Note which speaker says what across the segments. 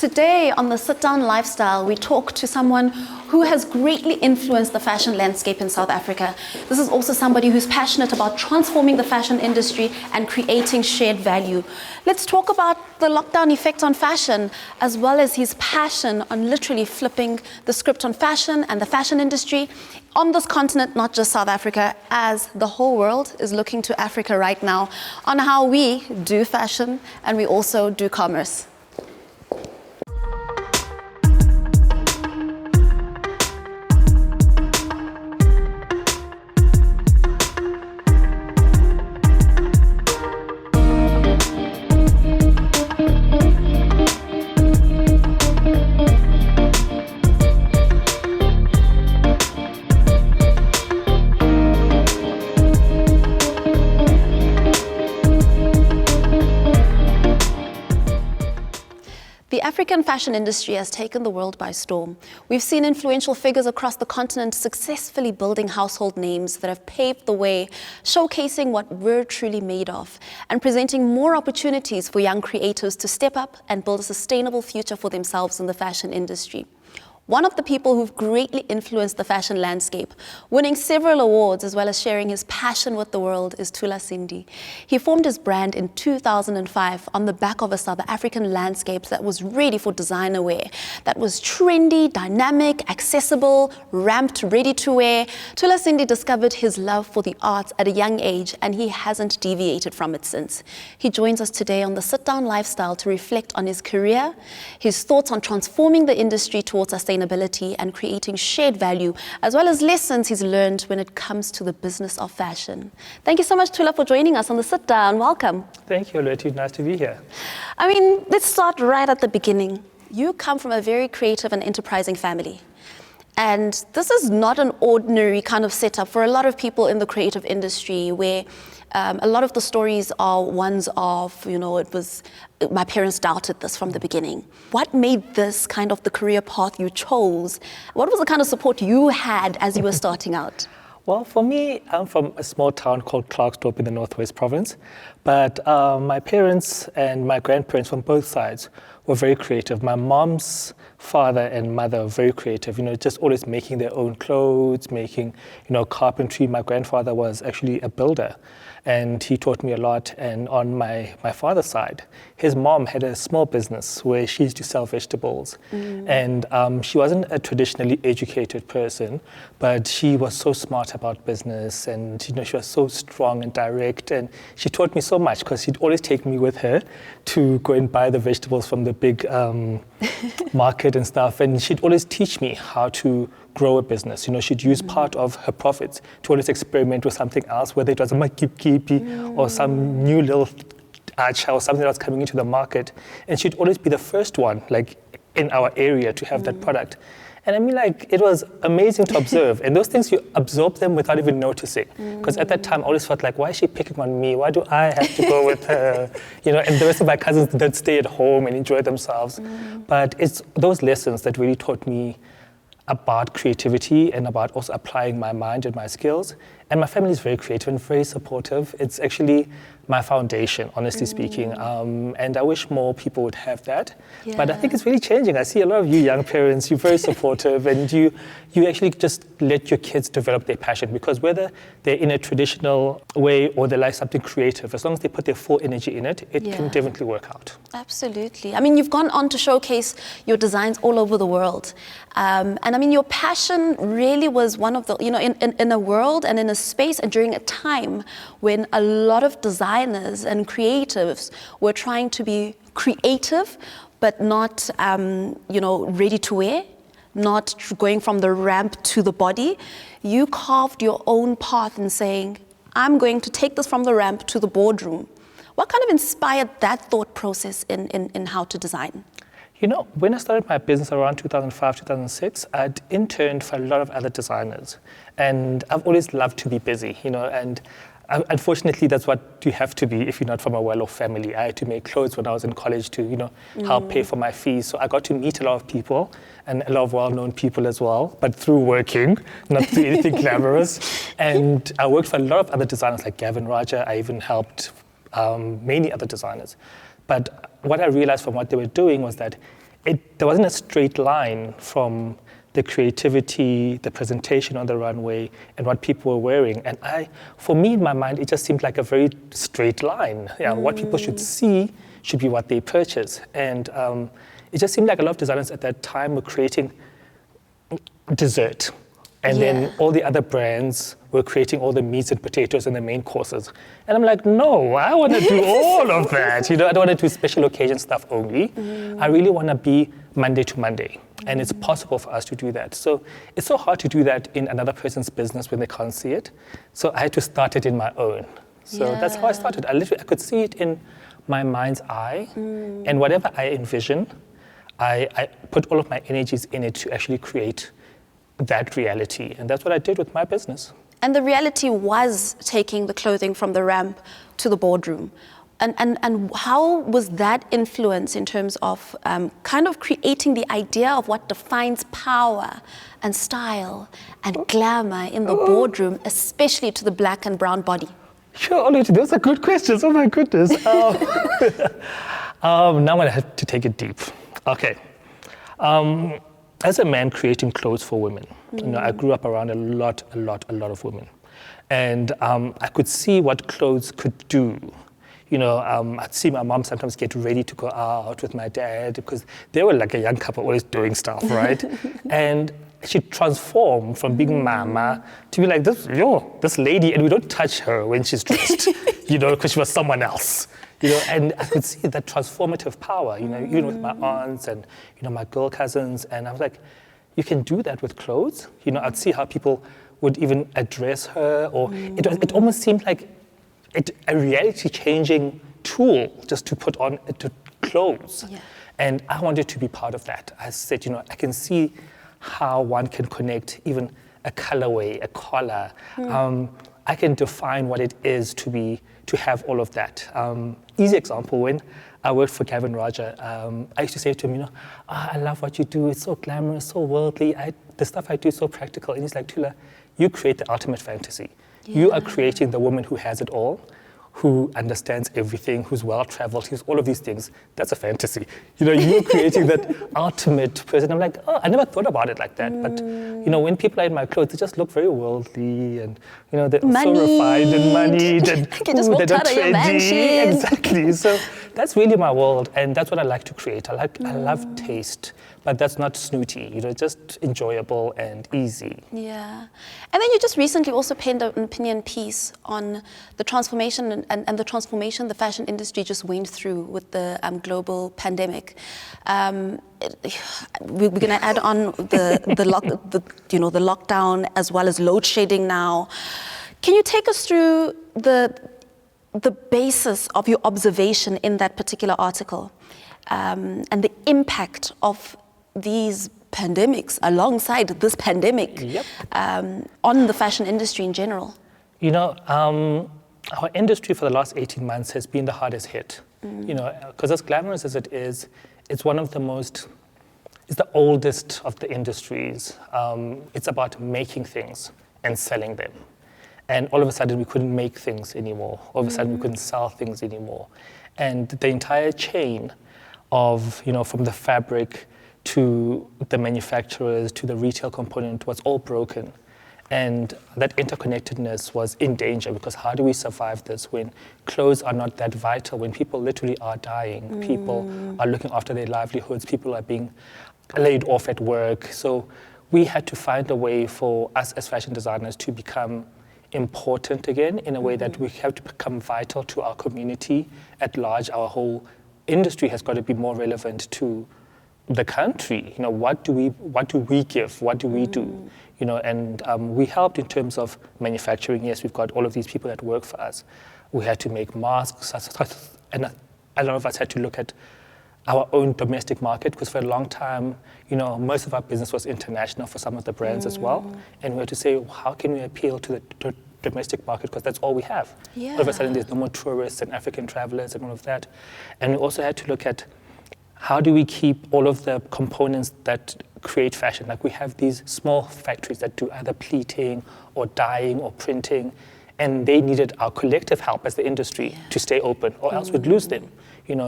Speaker 1: Today on the Sit Down Lifestyle, we talk to someone who has greatly influenced the fashion landscape in South Africa. This is also somebody who's passionate about transforming the fashion industry and creating shared value. Let's talk about the lockdown effect on fashion, as well as his passion on literally flipping the script on fashion and the fashion industry on this continent, not just South Africa, as the whole world is looking to Africa right now on how we do fashion and we also do commerce. The African fashion industry has taken the world by storm. We've seen influential figures across the continent successfully building household names that have paved the way, showcasing what we're truly made of, and presenting more opportunities for young creators to step up and build a sustainable future for themselves in the fashion industry. One of the people who've greatly influenced the fashion landscape, winning several awards as well as sharing his passion with the world, is Thula Sindi. He formed his brand in 2005 on the back of a South African landscape that was ready for designer wear, that was trendy, dynamic, accessible, ramped, ready to wear. Thula Sindi discovered his love for the arts at a young age, and he hasn't deviated from it since. He joins us today on the Sit Down Lifestyle to reflect on his career, his thoughts on transforming the industry towards sustainability and creating shared value, as well as lessons he's learned when it comes to the business of fashion. Thank you so much, Thula, for joining us on the Sit Down. Welcome.
Speaker 2: Thank you, Letty. Nice to be here.
Speaker 1: Let's start right at the beginning. You come from a very creative and enterprising family. And this is not an ordinary kind of setup for a lot of people in the creative industry, where a lot of the stories are ones of, my parents doubted this from the beginning. What made this kind of the career path you chose? What was the kind of support you had as you were starting out?
Speaker 2: Well, for me, I'm from a small town called Klerksdorp in the Northwest Province. But my parents and my grandparents from both sides were very creative. My mom's father and mother were very creative, just always making their own clothes, making, carpentry. My grandfather was actually a builder, and he taught me a lot. And on my father's side, his mom had a small business where she used to sell vegetables. And she wasn't a traditionally educated person, but she was so smart about business, and she was so strong and direct. And she taught me so much, because she'd always take me with her to go and buy the vegetables from the big market and stuff. And she'd always teach me how to grow a business. She'd use part of her profits to always experiment with something else, whether it was a makipipi or some new little acha or something that was coming into the market. And she'd always be the first one, in our area, to have that product. And it was amazing to observe. And those things, you absorb them without even noticing. Because at that time, I always felt like, why is she picking on me? Why do I have to go with her? And the rest of my cousins did stay at home and enjoy themselves. But it's those lessons that really taught me about creativity and about also applying my mind and my skills. And my family is very creative and very supportive. It's actually my foundation, honestly speaking. And I wish more people would have that. Yeah. But I think it's really changing. I see a lot of you young parents, you're very supportive, and you actually just let your kids develop their passion, because whether they're in a traditional way or they like something creative, as long as they put their full energy in it, it can definitely work out.
Speaker 1: Absolutely. You've gone on to showcase your designs all over the world. And your passion really was one of the, in a world and in a space and during a time when a lot of designers and creatives were trying to be creative, but not, ready to wear, not going from the ramp to the body. You carved your own path in saying, I'm going to take this from the ramp to the boardroom. What kind of inspired that thought process in how to design?
Speaker 2: When I started my business around 2005, 2006, I'd interned for a lot of other designers. And I've always loved to be busy, and unfortunately, that's what you have to be if you're not from a well-off family. I had to make clothes when I was in college to, help pay for my fees. So I got to meet a lot of people and a lot of well-known people as well, but through working, not through anything glamorous. And I worked for a lot of other designers like Gavin Raja. I even helped many other designers. But what I realized from what they were doing was that there wasn't a straight line from the creativity, the presentation on the runway, and what people were wearing. And for me, in my mind, it just seemed like a very straight line. Yeah, what people should see should be what they purchase. And it just seemed like a lot of designers at that time were creating dessert. And then all the other brands were creating all the meats and potatoes and the main courses. And I'm like, no, I want to do all of that. I don't want to do special occasion stuff only. I really want to be Monday to Monday. And it's possible for us to do that. So it's so hard to do that in another person's business when they can't see it. So I had to start it in my own. So that's how I started. I could see it in my mind's eye. And whatever I envision, I put all of my energies in it to actually create that reality. And that's what I did with my business.
Speaker 1: And the reality was taking the clothing from the ramp to the boardroom. And how was that influence in terms of kind of creating the idea of what defines power and style and glamour in the boardroom, especially to the black and brown body?
Speaker 2: Sure, those are good questions. Oh my goodness. Now I'm gonna have to take it deep. Okay. As a man creating clothes for women, I grew up around a lot of women. And I could see what clothes could do. I'd see my mom sometimes get ready to go out with my dad because they were like a young couple always doing stuff, right? And she'd transform from being mama to be like this lady, and we don't touch her when she's dressed, because she was someone else. And I could see that transformative power, even with my aunts and, my girl cousins. And I was like, you can do that with clothes? I'd see how people would even address her, or it almost seemed like a reality-changing tool just to put on to clothes. Yeah. And I wanted to be part of that. I said, I can see how one can connect even a colorway, a collar. I can define what it is to have all of that. Easy example, when I worked for Gavin Raja, I used to say to him, I love what you do. It's so glamorous, so worldly. The stuff I do is so practical. And he's like, Thula, you create the ultimate fantasy. Yeah. You are creating the woman who has it all, who understands everything, who's well-traveled, who's all of these things. That's a fantasy. You're creating that ultimate person. I'm like, I never thought about it like that. But, when people are in my clothes, they just look very worldly and, they're so refined and moneyed and they're not trendy. Exactly. So that's really my world, and that's what I like to create. I love taste, but that's not snooty, just enjoyable and easy.
Speaker 1: Yeah. And then you just recently also penned an opinion piece on the transformation and the transformation the fashion industry just went through with the global pandemic. We're going to add on the lockdown as well as load shedding now. Can you take us through the basis of your observation in that particular article and the impact of these pandemics alongside this pandemic on the fashion industry in general? Our
Speaker 2: industry for the last 18 months has been the hardest hit. Because as glamorous as it is, it's it's the oldest of the industries. It's about making things and selling them. And all of a sudden we couldn't make things anymore. All of a sudden we couldn't sell things anymore. And the entire chain of, from the fabric to the manufacturers, to the retail component was all broken. And that interconnectedness was in danger, because how do we survive this when clothes are not that vital, when people literally are dying, people are looking after their livelihoods, people are being laid off at work. So we had to find a way for us as fashion designers to become important again, in a way that we have to become vital to our community at large. Our whole industry has got to be more relevant to the country. What do we give? What do we do? And we helped in terms of manufacturing. Yes, we've got all of these people that work for us. We had to make masks, and a lot of us had to look at our own domestic market, because for a long time, most of our business was international for some of the brands as well. And we had to say, how can we appeal to the domestic market, because that's all we have. Yeah. All of a sudden, there's no more tourists and African travelers and all of that. And we also had to look at how do we keep all of the components that create fashion. Like, we have these small factories that do either pleating or dyeing or printing, and they needed our collective help as the industry to stay open, or else we'd lose them.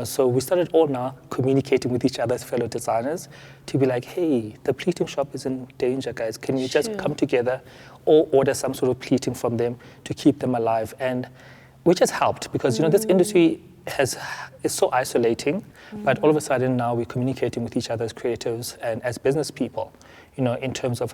Speaker 2: So we started all now communicating with each other as fellow designers to be like, hey, the pleating shop is in danger, guys. Can you just come together or order some sort of pleating from them to keep them alive? And which has helped because, this industry is so isolating, but all of a sudden now we're communicating with each other as creatives and as business people, in terms of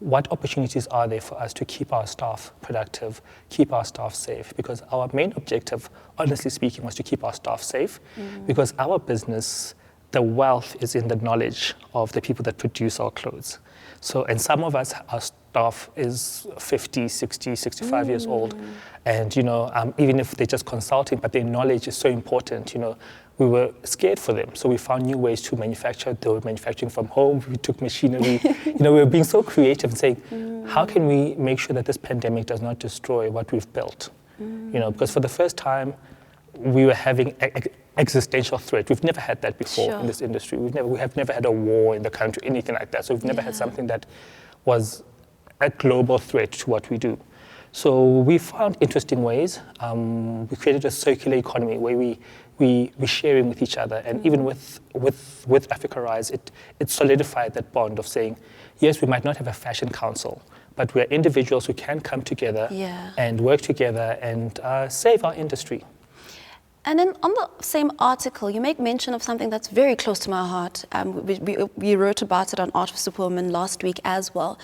Speaker 2: what opportunities are there for us to keep our staff productive, keep our staff safe? Because our main objective, honestly speaking, was to keep our staff safe because our business, the wealth is in the knowledge of the people that produce our clothes. So, and some of us, our staff is 50, 60, 65 years old. And, even if they're just consulting, but their knowledge is so important, we were scared for them. So we found new ways to manufacture. They were manufacturing from home. We took machinery. We were being so creative and saying, how can we make sure that this pandemic does not destroy what we've built? Because for the first time, we were having existential threat. We've never had that before in this industry. We have never had a war in the country, anything like that. So we've never had something that was a global threat to what we do. So we found interesting ways. We created a circular economy where we're sharing with each other. And even with Africa Rise, it solidified that bond of saying, yes, we might not have a fashion council, but we're individuals who can come together and work together and save our industry.
Speaker 1: And then on the same article, you make mention of something that's very close to my heart. We wrote about it on Art of Superwoman last week as well.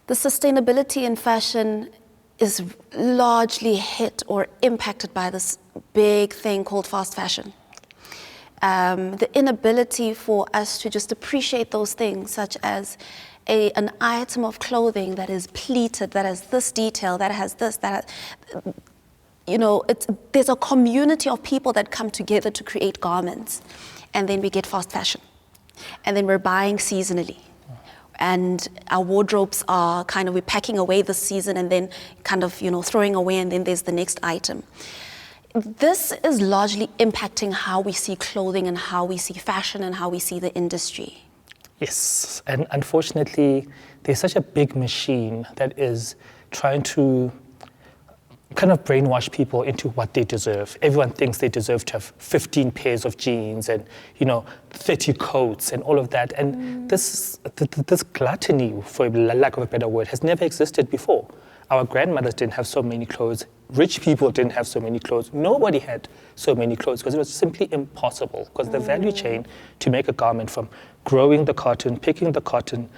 Speaker 1: The sustainability in fashion is largely hit or impacted by this big thing called fast fashion. The inability for us to just appreciate those things, such as an item of clothing that is pleated, that has this detail, that has this, that has, there's a community of people that come together to create garments, and then we get fast fashion, and then we're buying seasonally. And our wardrobes are we're packing away this season and then throwing away, and then there's the next item. This is largely impacting how we see clothing and how we see fashion and how we see the industry.
Speaker 2: Yes, and unfortunately, there's such a big machine that is trying to kind of brainwash people into what they deserve. Everyone thinks they deserve to have 15 pairs of jeans and, 30 coats and all of that. And this gluttony, for lack of a better word, has never existed before. Our grandmothers didn't have so many clothes. Rich people didn't have so many clothes. Nobody had so many clothes because it was simply impossible. Because the value chain to make a garment, from growing the cotton, picking the cotton,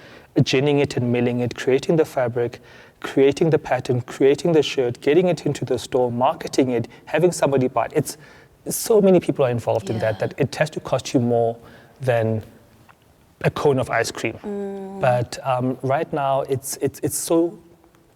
Speaker 2: ginning it and milling it, creating the fabric, creating the pattern, creating the shirt, getting it into the store, marketing it, having somebody buy it. It's so many people are involved in that it has to cost you more than a cone of ice cream. But right now it's so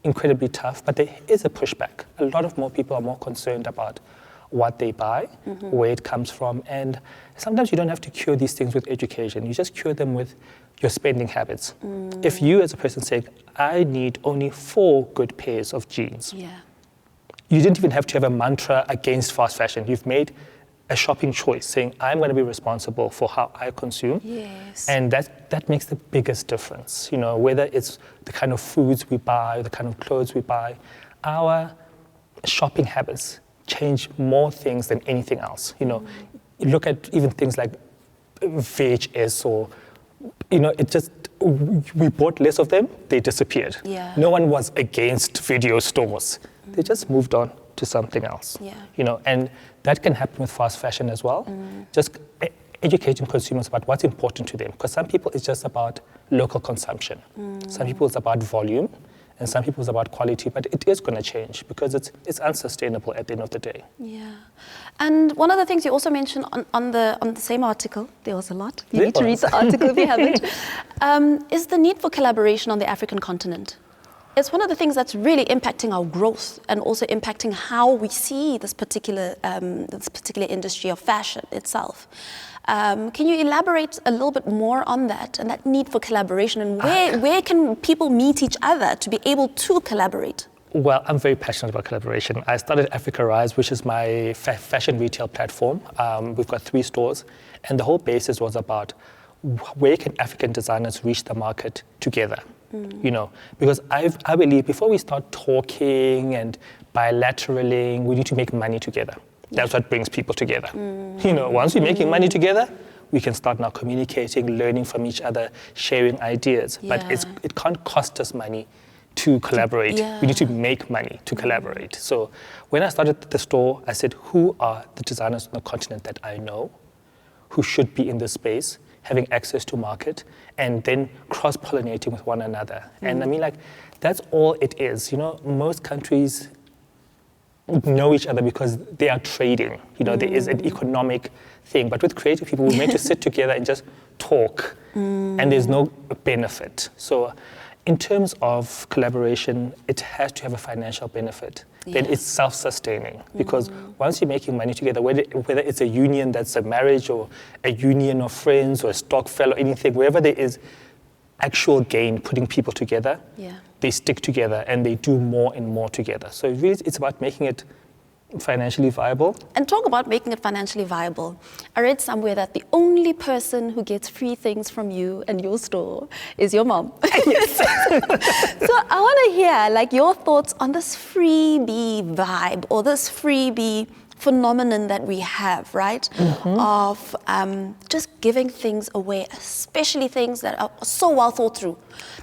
Speaker 2: incredibly tough, but there is a pushback. A lot of more people are more concerned about what they buy, where it comes from, and sometimes you don't have to cure these things with education. You just cure them with your spending habits. If you as a person say, I need only 4 good pairs of jeans, you didn't even have to have a mantra against fast fashion. You've made a shopping choice saying, I'm going to be responsible for how I consume. And that makes the biggest difference. Whether it's the kind of foods we buy, the kind of clothes we buy, our shopping habits change more things than anything else. You look at even things like VHS or, we bought less of them, they disappeared. No one was against video stores. They just moved on to something else. And that can happen with fast fashion as well. Just educating consumers about what's important to them. Because some people it's just about local consumption. Some people it's about volume. And some people it's about quality, but it is going to change because it's unsustainable at the end of the day.
Speaker 1: And one of the things you also mentioned on the same article, there was a lot. You need to read the article if you haven't. Is the need for collaboration on the African continent. It's one of the things that's really impacting our growth and also impacting how we see this particular industry of fashion itself. Can you elaborate a little bit more on that and that need for collaboration, and where can people meet each other to be able to collaborate?
Speaker 2: Well, I'm very passionate about collaboration. I started Africa Rise, which is my fashion retail platform. We've got 3 stores, and the whole basis was about where can African designers reach the market together. Because I believe before we start talking and bilateraling, we need to make money together. That's what brings people together. Once we're making money together, we can start now communicating, learning from each other, sharing ideas. But it can't cost us money to collaborate. We need to make money to collaborate. So when I started the store, I said, who are the designers on the continent that I know who should be in this space, having access to market, and then cross-pollinating with one another. And I mean, that's all it is. Most countries know each other because they are trading. There is an economic thing. But with creative people, we're meant to sit together and just talk, and there's no benefit. So in terms of collaboration, it has to have a financial benefit. Then it's self-sustaining, because once you're making money together, whether it's a union that's a marriage, or a union of friends, or a stock fellow, anything, wherever there is actual gain putting people together, they stick together and they do more and more together. So really, it's about making it financially viable.
Speaker 1: And talk about making it financially viable. I read somewhere that the only person who gets free things from you and your store is your mom.
Speaker 2: Yes.
Speaker 1: So I want to hear your thoughts on this freebie vibe, or this freebie phenomenon that we have, right? Of just giving things away, especially things that are so well thought through,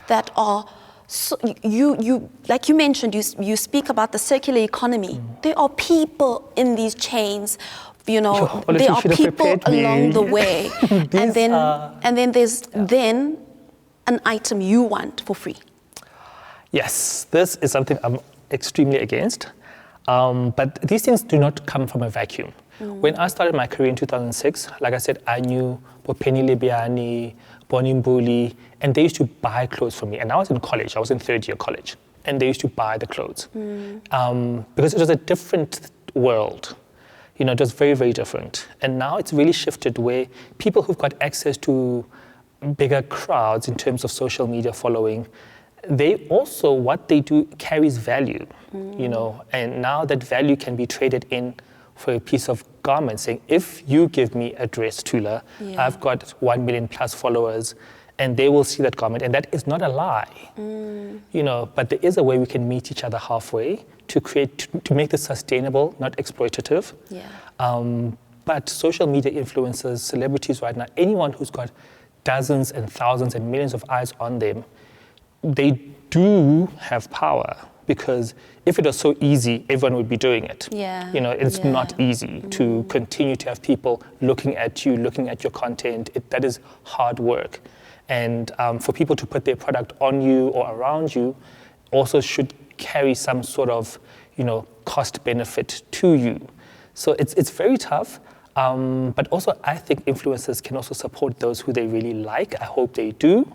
Speaker 1: that are so you like you mentioned, you speak about the circular economy. There are people in these chains, there are people along the way, and then there's then an item you want for free.
Speaker 2: Yes, this is something I'm extremely against. But these things do not come from a vacuum. When I started my career in 2006, like I said, I knew Penny Lebiani, Bonnie Mbuli, and they used to buy clothes from me. And I was in college, I was in third year college, and they used to buy the clothes. Because it was a different world. It was very, very different. And now it's really shifted, where people who've got access to bigger crowds in terms of social media following, they also, what they do carries value, and now that value can be traded in for a piece of garment, saying, if you give me a dress, Thula, I've got 1 million plus followers, and they will see that garment, and that is not a lie, but there is a way we can meet each other halfway to make this sustainable, not exploitative. But social media influencers, celebrities right now, anyone who's got dozens and thousands and millions of eyes on them, they do have power, because if it was so easy, everyone would be doing it. It's not easy to continue to have people looking at you, looking at your content. That is hard work. And for people to put their product on you or around you also should carry some sort of, cost benefit to you. So it's very tough. But also, I think influencers can also support those who they really like. I hope they do.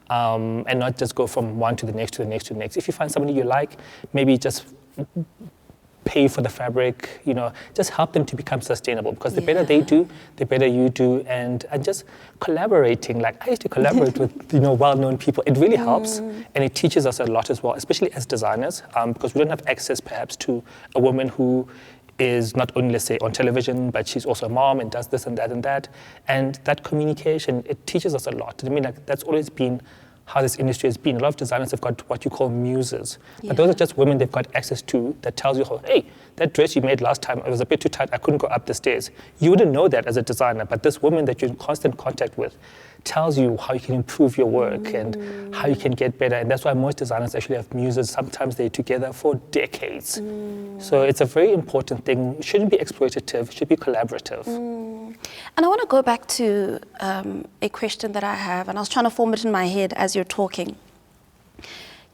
Speaker 2: And not just go from one to the next, to the next, to the next. If you find somebody you like, maybe just pay for the fabric, just help them to become sustainable, because the better they do, the better you do. And just collaborating, I used to collaborate with, well-known people. It really helps, and it teaches us a lot as well, especially as designers, because we don't have access perhaps to a woman who is not only, let's say, on television, but she's also a mom and does this and that and that. And that communication, it teaches us a lot. I mean, that's always been how this industry has been. A lot of designers have got what you call muses. But those are just women they've got access to that tells you, hey, that dress you made last time, it was a bit too tight, I couldn't go up the stairs. You wouldn't know that as a designer, but this woman that you're in constant contact with tells you how you can improve your work and how you can get better. And that's why most designers actually have muses. Sometimes they're together for decades. So it's a very important thing. It shouldn't be exploitative, it should be collaborative.
Speaker 1: And I want to go back to a question that I have, and I was trying to form it in my head as you're talking.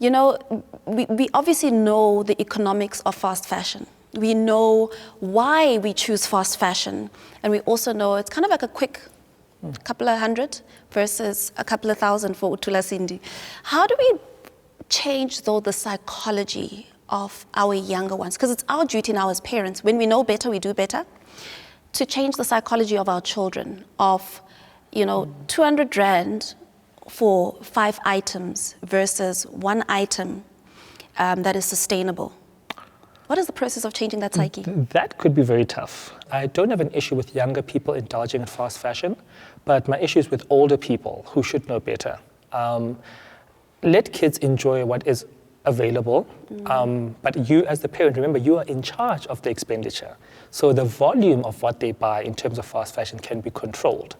Speaker 1: We obviously know the economics of fast fashion. We know why we choose fast fashion. And we also know it's kind of like a quick couple of hundred versus a couple of thousand for Thula Sindi. How do we change, though, the psychology of our younger ones? Because it's our duty now as parents, when we know better, we do better, to change the psychology of our children of, 200 rand for 5 items versus 1 item that is sustainable. What is the process of changing that psyche?
Speaker 2: That could be very tough. I don't have an issue with younger people indulging in fast fashion, but my issue is with older people who should know better. Let kids enjoy what is available. But you as the parent, remember, you are in charge of the expenditure. So the volume of what they buy in terms of fast fashion can be controlled.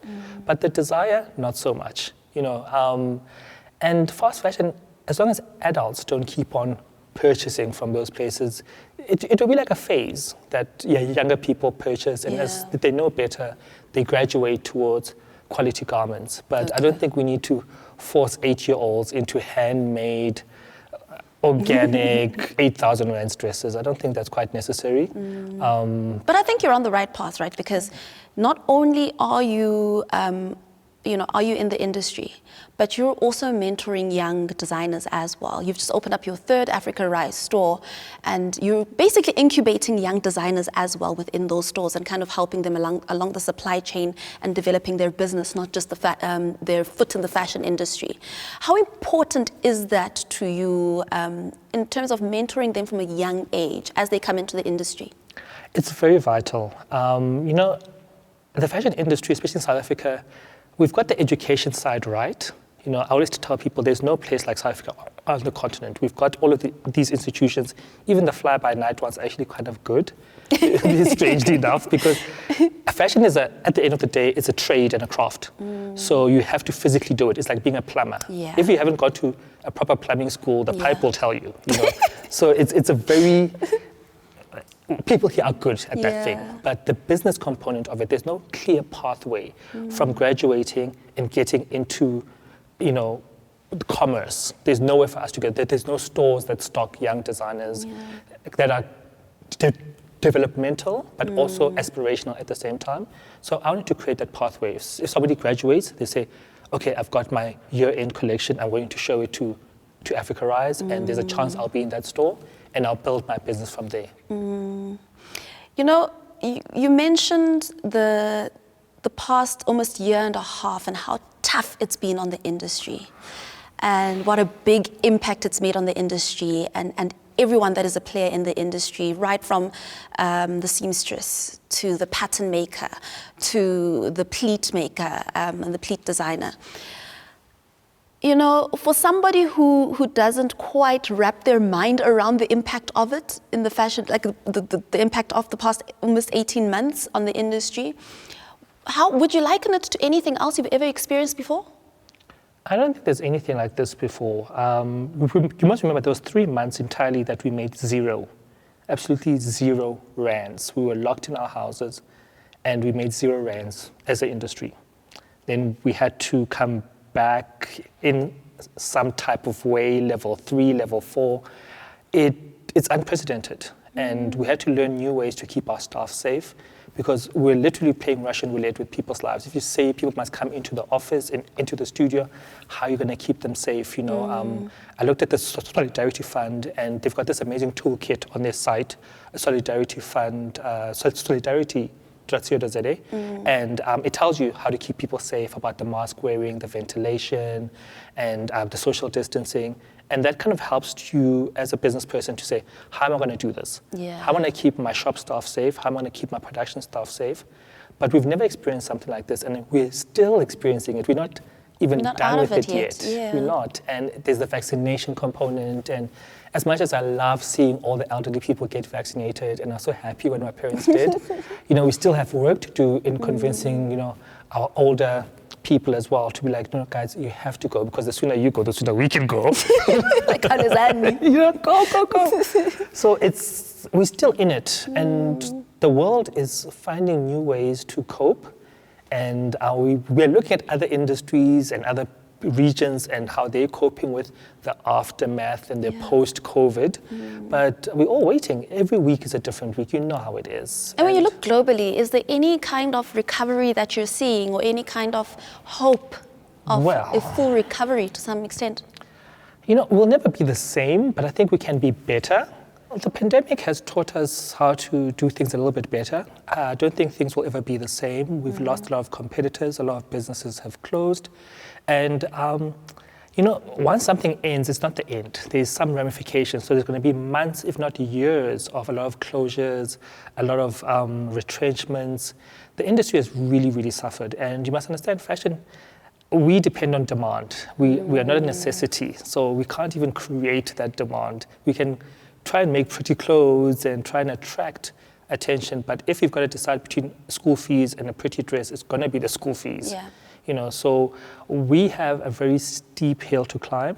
Speaker 2: But the desire, not so much. And fast fashion, as long as adults don't keep on purchasing from those places, it will be like a phase that younger people purchase, and as they know better, they graduate towards quality garments. But I don't think we need to force 8-year-olds into handmade, organic, 8,000 rands dresses. I don't think that's quite necessary.
Speaker 1: But I think you're on the right path, right? Because not only are you are you in the industry, but you're also mentoring young designers as well. You've just opened up your third Africa Rise store, and you're basically incubating young designers as well within those stores and kind of helping them along the supply chain and developing their business, not just their foot in the fashion industry. How important is that to you in terms of mentoring them from a young age as they come into the industry?
Speaker 2: It's very vital. The fashion industry, especially in South Africa, we've got the education side right. I always tell people there's no place like South Africa on the continent. We've got all of these institutions. Even the fly-by-night one's actually kind of good, strangely enough, because fashion is, at the end of the day, it's a trade and a craft. So you have to physically do it. It's like being a plumber.
Speaker 1: Yeah.
Speaker 2: If you haven't gone to a proper plumbing school, the pipe will tell you. So it's a very... People here are good at that thing, but the business component of it, there's no clear pathway from graduating and getting into, commerce. There's nowhere for us to get. There's no stores that stock young designers that are developmental, but also aspirational at the same time. So I wanted to create that pathway. If somebody graduates, they say, okay, I've got my year-end collection, I'm going to show it to Africa Rise, and there's a chance I'll be in that store, and I'll build my business from there.
Speaker 1: You mentioned the past almost year and a half and how tough it's been on the industry and what a big impact it's made on the industry and everyone that is a player in the industry, right from the seamstress to the pattern maker to the pleat maker and the pleat designer. For somebody who doesn't quite wrap their mind around the impact of it in the fashion, like the impact of the past almost 18 months on the industry, how would you liken it to anything else you've ever experienced before?
Speaker 2: I don't think there's anything like this before. You must remember there was 3 months entirely that we made absolutely zero rands. We were locked in our houses and we made 0 rands as an industry. Then we had to come back in some type of way, level 3, level 4. It's unprecedented. And we had to learn new ways to keep our staff safe because we're literally playing Russian roulette with people's lives. If you say people must come into the office and into the studio, how are you going to keep them safe? I looked at the Solidarity Fund, and they've got this amazing toolkit on their site, a Solidarity Fund, Solidarity and it tells you how to keep people safe about the mask wearing, the ventilation, and the social distancing. And that kind of helps you as a business person to say, how am I going to do this? How am I going to keep my shop staff safe? How am I going to keep my production staff safe? But we've never experienced something like this, and we're still experiencing it. We're not even done with it yet.
Speaker 1: Yeah.
Speaker 2: We're not. And there's the vaccination component. And as much as I love seeing all the elderly people get vaccinated, and I'm so happy when my parents did, we still have work to do in convincing, our older people as well to be like, no, guys, you have to go, because the sooner you go, the sooner we can go. Go. So we're still in it, and the world is finding new ways to cope. And we're looking at other industries and other regions and how they're coping with the aftermath and the post-COVID. But we're all waiting. Every week is a different week. You know how it is.
Speaker 1: And when you look globally, is there any kind of recovery that you're seeing or any kind of hope of a full recovery to some extent?
Speaker 2: We'll never be the same, but I think we can be better. The pandemic has taught us how to do things a little bit better. I don't think things will ever be the same. We've lost a lot of competitors. A lot of businesses have closed. And, once something ends, it's not the end. There's some ramifications. So there's going to be months, if not years, of a lot of closures, a lot of retrenchments. The industry has really, really suffered. And you must understand, fashion, we depend on demand. We are not a necessity, so we can't even create that demand. We can try and make pretty clothes and try and attract attention, but if you've got to decide between school fees and a pretty dress, it's going to be the school fees.
Speaker 1: Yeah.
Speaker 2: You know, so we have a very steep hill to climb.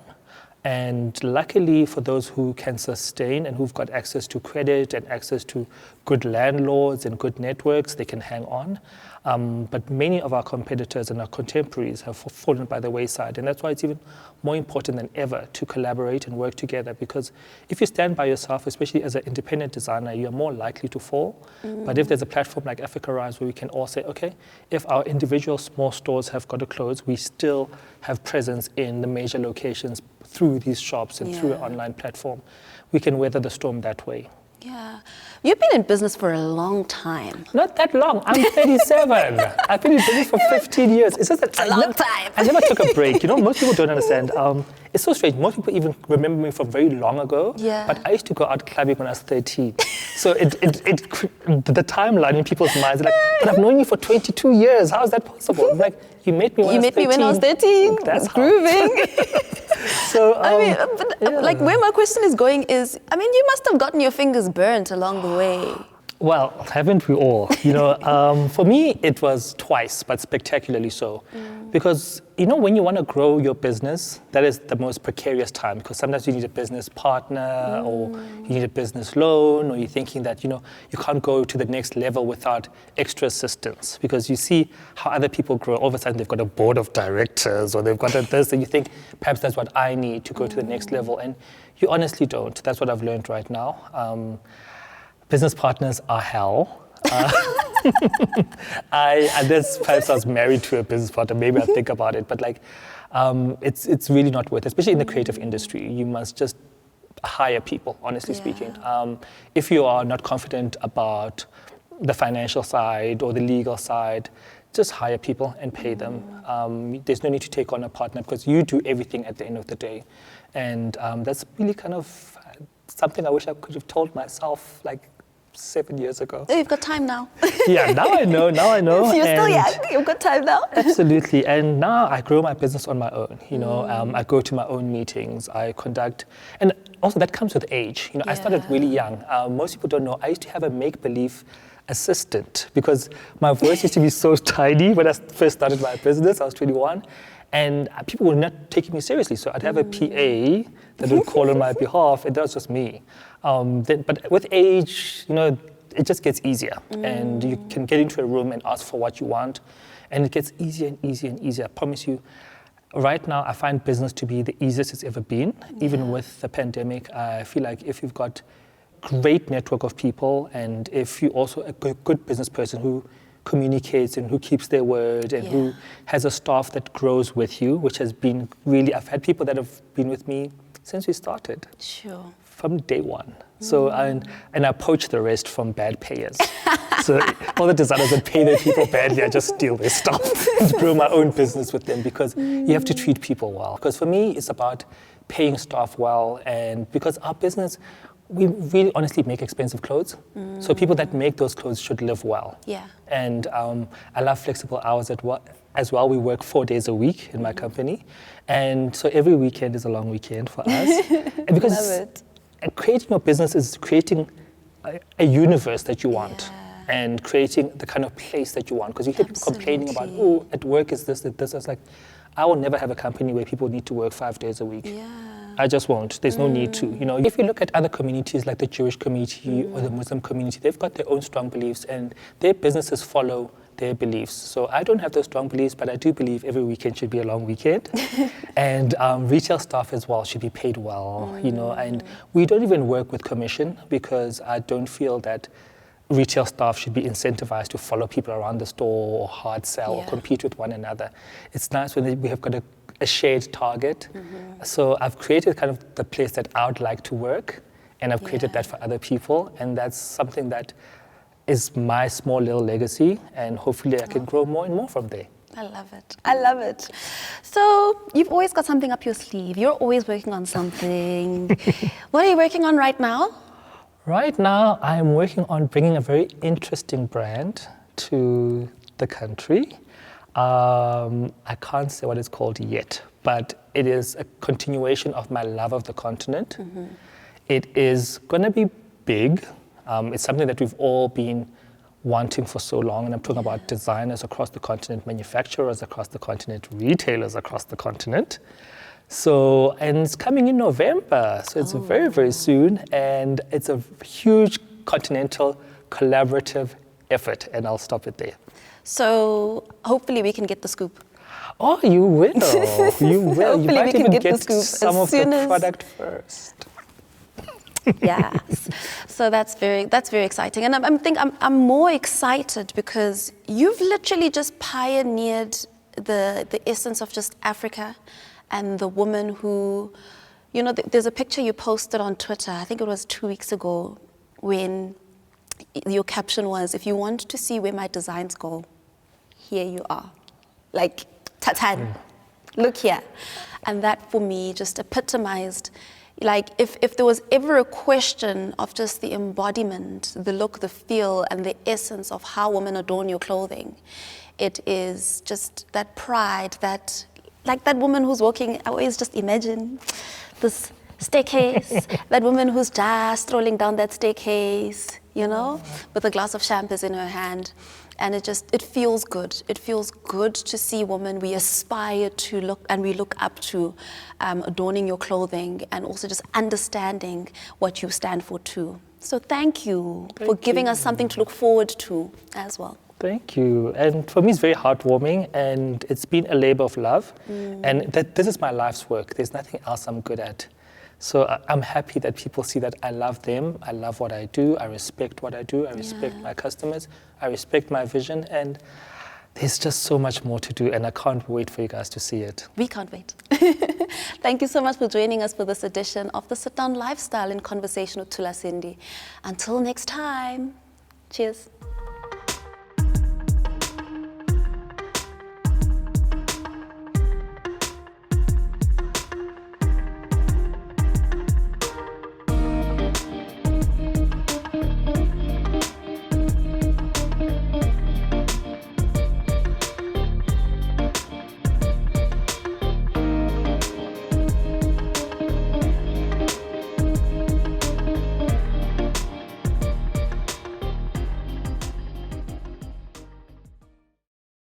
Speaker 2: And luckily for those who can sustain and who've got access to credit and access to good landlords and good networks, they can hang on. But many of our competitors and our contemporaries have fallen by the wayside. And that's why it's even more important than ever to collaborate and work together. Because if you stand by yourself, especially as an independent designer, you're more likely to fall. But if there's a platform like Africa Rise where we can all say, okay, if our individual small stores have got to close, we still have presence in the major locations through these shops and through an online platform. We can weather the storm that way.
Speaker 1: Yeah. You've been in business for a long time.
Speaker 2: Not that long. I'm 37. I've been in business for 15 years. It's just that
Speaker 1: a long time.
Speaker 2: I never took a break. You know, most people don't understand. It's so strange. Most people even remember me from very long ago.
Speaker 1: Yeah.
Speaker 2: But I used to go out clubbing when I was 13. So the timeline in people's minds are like, but I've known you for 22 years. How is that possible? I'm like, you met me when I was 13.
Speaker 1: That's grooving.
Speaker 2: So,
Speaker 1: like where my question is going is, I mean, you must have gotten your fingers burnt along the way.
Speaker 2: Well, haven't we all? You know, for me, it was twice, but spectacularly so. Because, you know, when you want to grow your business, that is the most precarious time, because sometimes you need a business partner or you need a business loan, or you're thinking that, you know, you can't go to the next level without extra assistance, because you see how other people grow. All of a sudden, they've got a board of directors or they've got this, and you think, perhaps that's what I need to go to the next level. And you honestly don't. That's what I've learned right now. Business partners are hell. Perhaps I was married to a business partner, maybe I'll think about it, but like, it's really not worth it, especially in the creative industry. You must just hire people, honestly speaking. If you are not confident about the financial side or the legal side, just hire people and pay them. There's no need to take on a partner because you do everything at the end of the day. And that's really kind of something I wish I could have told myself like 7 years ago.
Speaker 1: You've got time now.
Speaker 2: Yeah, now I know.
Speaker 1: You're still young, you've got time now.
Speaker 2: Absolutely, and now I grow my business on my own. You know, I go to my own meetings, I conduct, and also that comes with age. You know, I started really young. Most people don't know, I used to have a make-believe assistant because my voice used to be so tiny when I first started my business. I was 21. And people were not taking me seriously. So I'd have a PA that would call on my behalf, and that was just me. But with age, you know, it just gets easier. And you can get into a room and ask for what you want. And it gets easier and easier and easier. I promise you, right now, I find business to be the easiest it's ever been. Even with the pandemic, I feel like if you've got a great network of people, and if you're also a good business person who communicates and who keeps their word and who has a staff that grows with you, which has been really, I've had people that have been with me since we started. Sure. From day one. So, and I poach the rest from bad payers. So all the designers that pay their people badly, I just steal their stuff and grow my own business with them because you have to treat people well. Because for me, it's about paying staff well, and because our business, we really honestly make expensive clothes. So people that make those clothes should live well. Yeah. And I love flexible hours as well. We work 4 days a week in my company. And so every weekend is a long weekend for us. And because
Speaker 1: love it.
Speaker 2: Creating your business is creating a universe that you want and creating the kind of place that you want. Because you hear people complaining about, oh, at work is this, at this. It's like, I will never have a company where people need to work 5 days a week. Yeah. I just won't. There's no need to. You know, if you look at other communities like the Jewish community or the Muslim community, they've got their own strong beliefs and their businesses follow their beliefs. So I don't have those strong beliefs, but I do believe every weekend should be a long weekend. And retail staff as well should be paid well, you know, and we don't even work with commission because I don't feel that retail staff should be incentivized to follow people around the store or hard sell or compete with one another. It's nice when we have got a shared target. So I've created kind of the place that I would like to work, and I've created that for other people, and that's something that is my small little legacy, and hopefully I can grow more and more from there.
Speaker 1: I love it. I love it. So you've always got something up your sleeve. You're always working on something. What are you working on right now?
Speaker 2: Right now, I'm working on bringing a very interesting brand to the country. I can't say what it's called yet, but it is a continuation of my love of the continent. It is going to be big. It's something that we've all been wanting for so long, and I'm talking about designers across the continent, manufacturers across the continent, retailers across the continent. So, and it's coming in November, so it's very, very soon, and it's a huge continental collaborative effort, and I'll stop it there.
Speaker 1: So hopefully we can get the scoop.
Speaker 2: Oh, you will. You will. You
Speaker 1: Hopefully
Speaker 2: might
Speaker 1: we can
Speaker 2: even
Speaker 1: get the
Speaker 2: get
Speaker 1: scoop
Speaker 2: some
Speaker 1: as
Speaker 2: of the
Speaker 1: soon as-
Speaker 2: product first.
Speaker 1: Yes. So that's very exciting. And I'm more excited because you've literally just pioneered the essence of just Africa and the woman who, you know, there's a picture you posted on Twitter, I think it was 2 weeks ago, when your caption was, if you want to see where my designs go, here you are. Like, Tatan, look here. And that for me just epitomized, like, if there was ever a question of just the embodiment, the look, the feel, and the essence of how women adorn your clothing, it is just that pride, that, like that woman who's walking, I always just imagine this staircase, that woman who's just strolling down that staircase, you know, with a glass of champagne in her hand. And it feels good. It feels good to see women we aspire to look and we look up to, adorning your clothing and also just understanding what you stand for too. So thank you for giving us something to look forward to as well.
Speaker 2: Thank you. And for me, it's very heartwarming, and it's been a labor of love. And this is my life's work. There's nothing else I'm good at. So I'm happy that people see that I love them, I love what I do, I respect what I do, I respect my customers, I respect my vision, and there's just so much more to do, and I can't wait for you guys to see it.
Speaker 1: We can't wait. Thank you so much for joining us for this edition of the Sit Down Lifestyle in Conversation with Thula Sindi. Until next time, cheers.